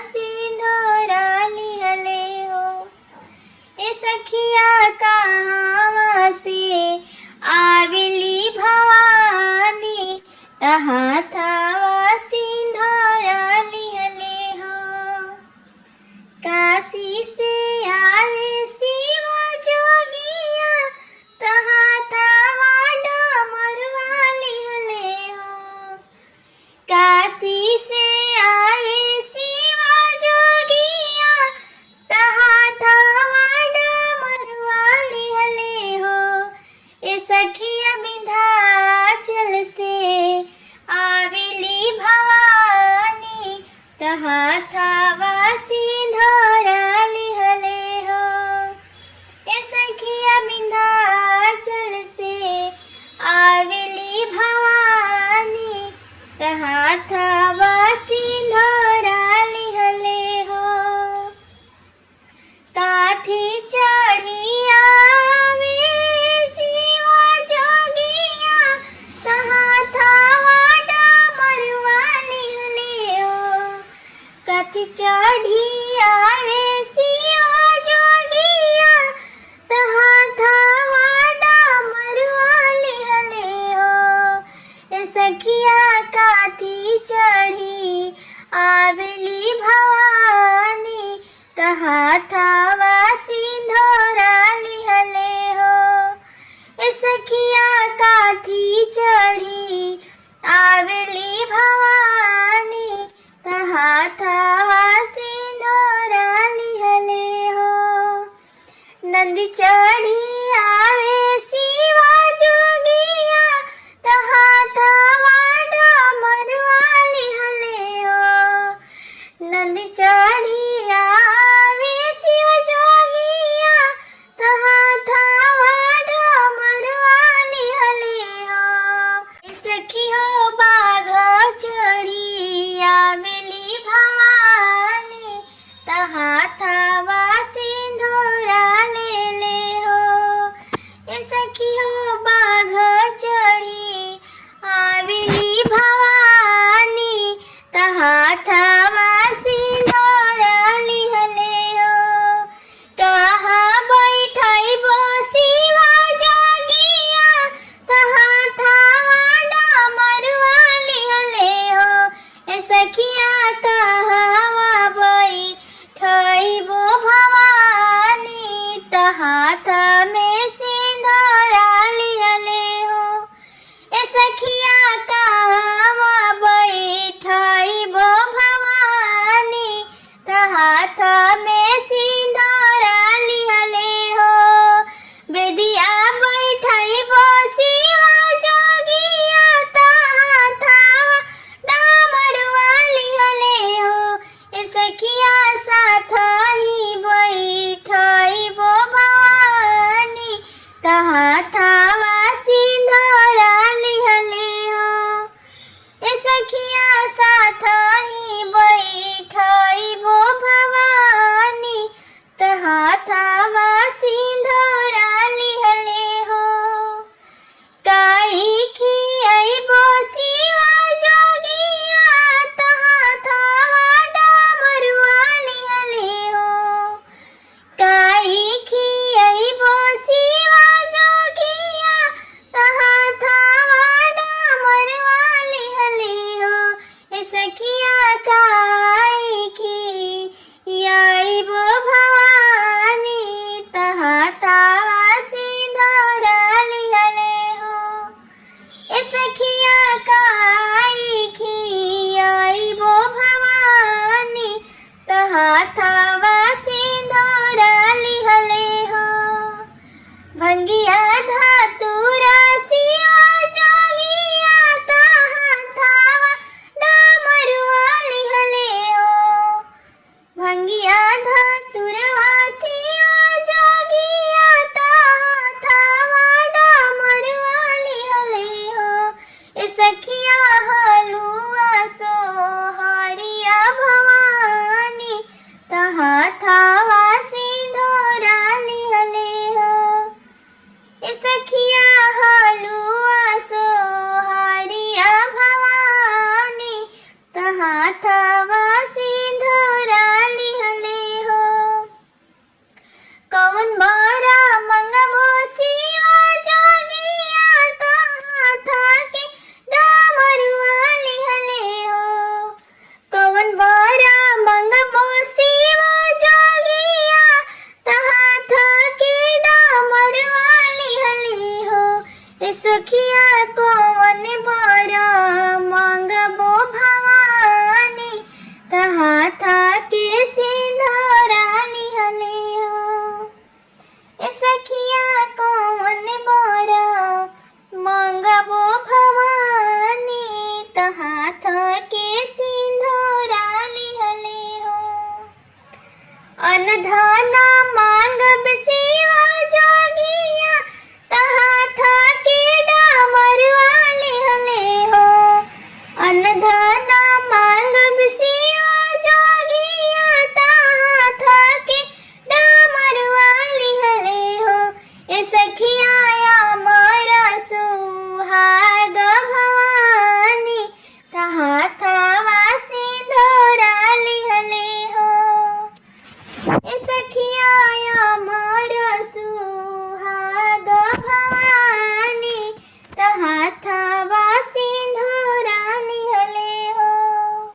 सिंधोरा लिहले हो। ए सखिया कहाँ से आवेली भवानी, तहाँ थावा सिंधोरा लिहले हो। काशी से आवे शिव जोगिया, तहाँ थावा डमरुआ लिहले हो। काशी से आवे शिव जोगिया, तहाँ थावा डमरुआ लिहले हो। ए सखिया विंध्याचल से आवेली भवानी, तहाँ थावा सिंधोरा लिहले हो। ए सखिया विंध्याचल से आवेली भवानी, तहाँ थावा सिंधोरा लिहले हो। काठी चढ़ी आवे शिव जोगिया, तहाँ थावा डमरुआ लिहले हो। काठी चढ़ी आवे शिव जोगिया, तहाँ थावा डमरुआ लिहले हो। ए सखिया काठी चढ़ी आवेली भवानी, तहाँ थावा सिंधोरा लिहले हो। ए सखिया काठी चढ़ी आवेली भवानी, तहाँ थावा सिंधोरा लिहले हो। नंदी चढ़ी आवे शिव जोगिया, तहाँ थावा डमरुआ लिहले हो। नंदी चढ़ी आवे शिव जोगिया, तहाँ थावा डमरुआ लिहले हो। ए सखी हो बाघ चढ़ी आवेली भवानी, तहाँ थावा सिंधोरा लेले हो। ए सखी हो बाघ चढ़ी आवेली भवानी, तहाँ थावा सिंधोरा लिहले हो। कहाँ बैठइबो शिव जोगिया, तहाँ थावा डमरुआ लिहले हो। ए सखिया कहवा बैठइबो भवानी, तहाँ थामे सिंधोरा लिहले हो। ए सखिया कहवा बैठइबो भवानी, तहाँ थामे सिंधोरा लिहले हो। बेदिया बैठइबो शिव जोगिया, तहाँ थावा डमरुआ लिहले हो। ए सखिया साथ ही बैठइबो भवानी, तहाँ थावा सिंधोरा लिहले हो। ए सखिया साथ ही बैठइबो भवानी, तहाँ थावा सिंधोरा लिहले हो। काई खियाइबो शिव जोगिया, तहाँ थावा डमरुआ लिहले हो। काई खियाइबो शिव जोगिया, तहाँ थावा डमरुआ लिहले हो। ए सखिया काई खियाइबो भवानी, तहाँ थावा सिंधोरा लिहले हो। ए सखिया काई खियाइबो भवानी, तहाँ थावा सिंधोरा लिहले हो। भंगिया धतूरा शिव जोगिया, तहाँ थावा डमरुआ लिहले हो। भंगिया धतूरवा शिव जोगिया, तहाँ थावा डमरुआ लिहले हो। ए सखिया हलुआ सोहरिया भवानी, तहाँ धना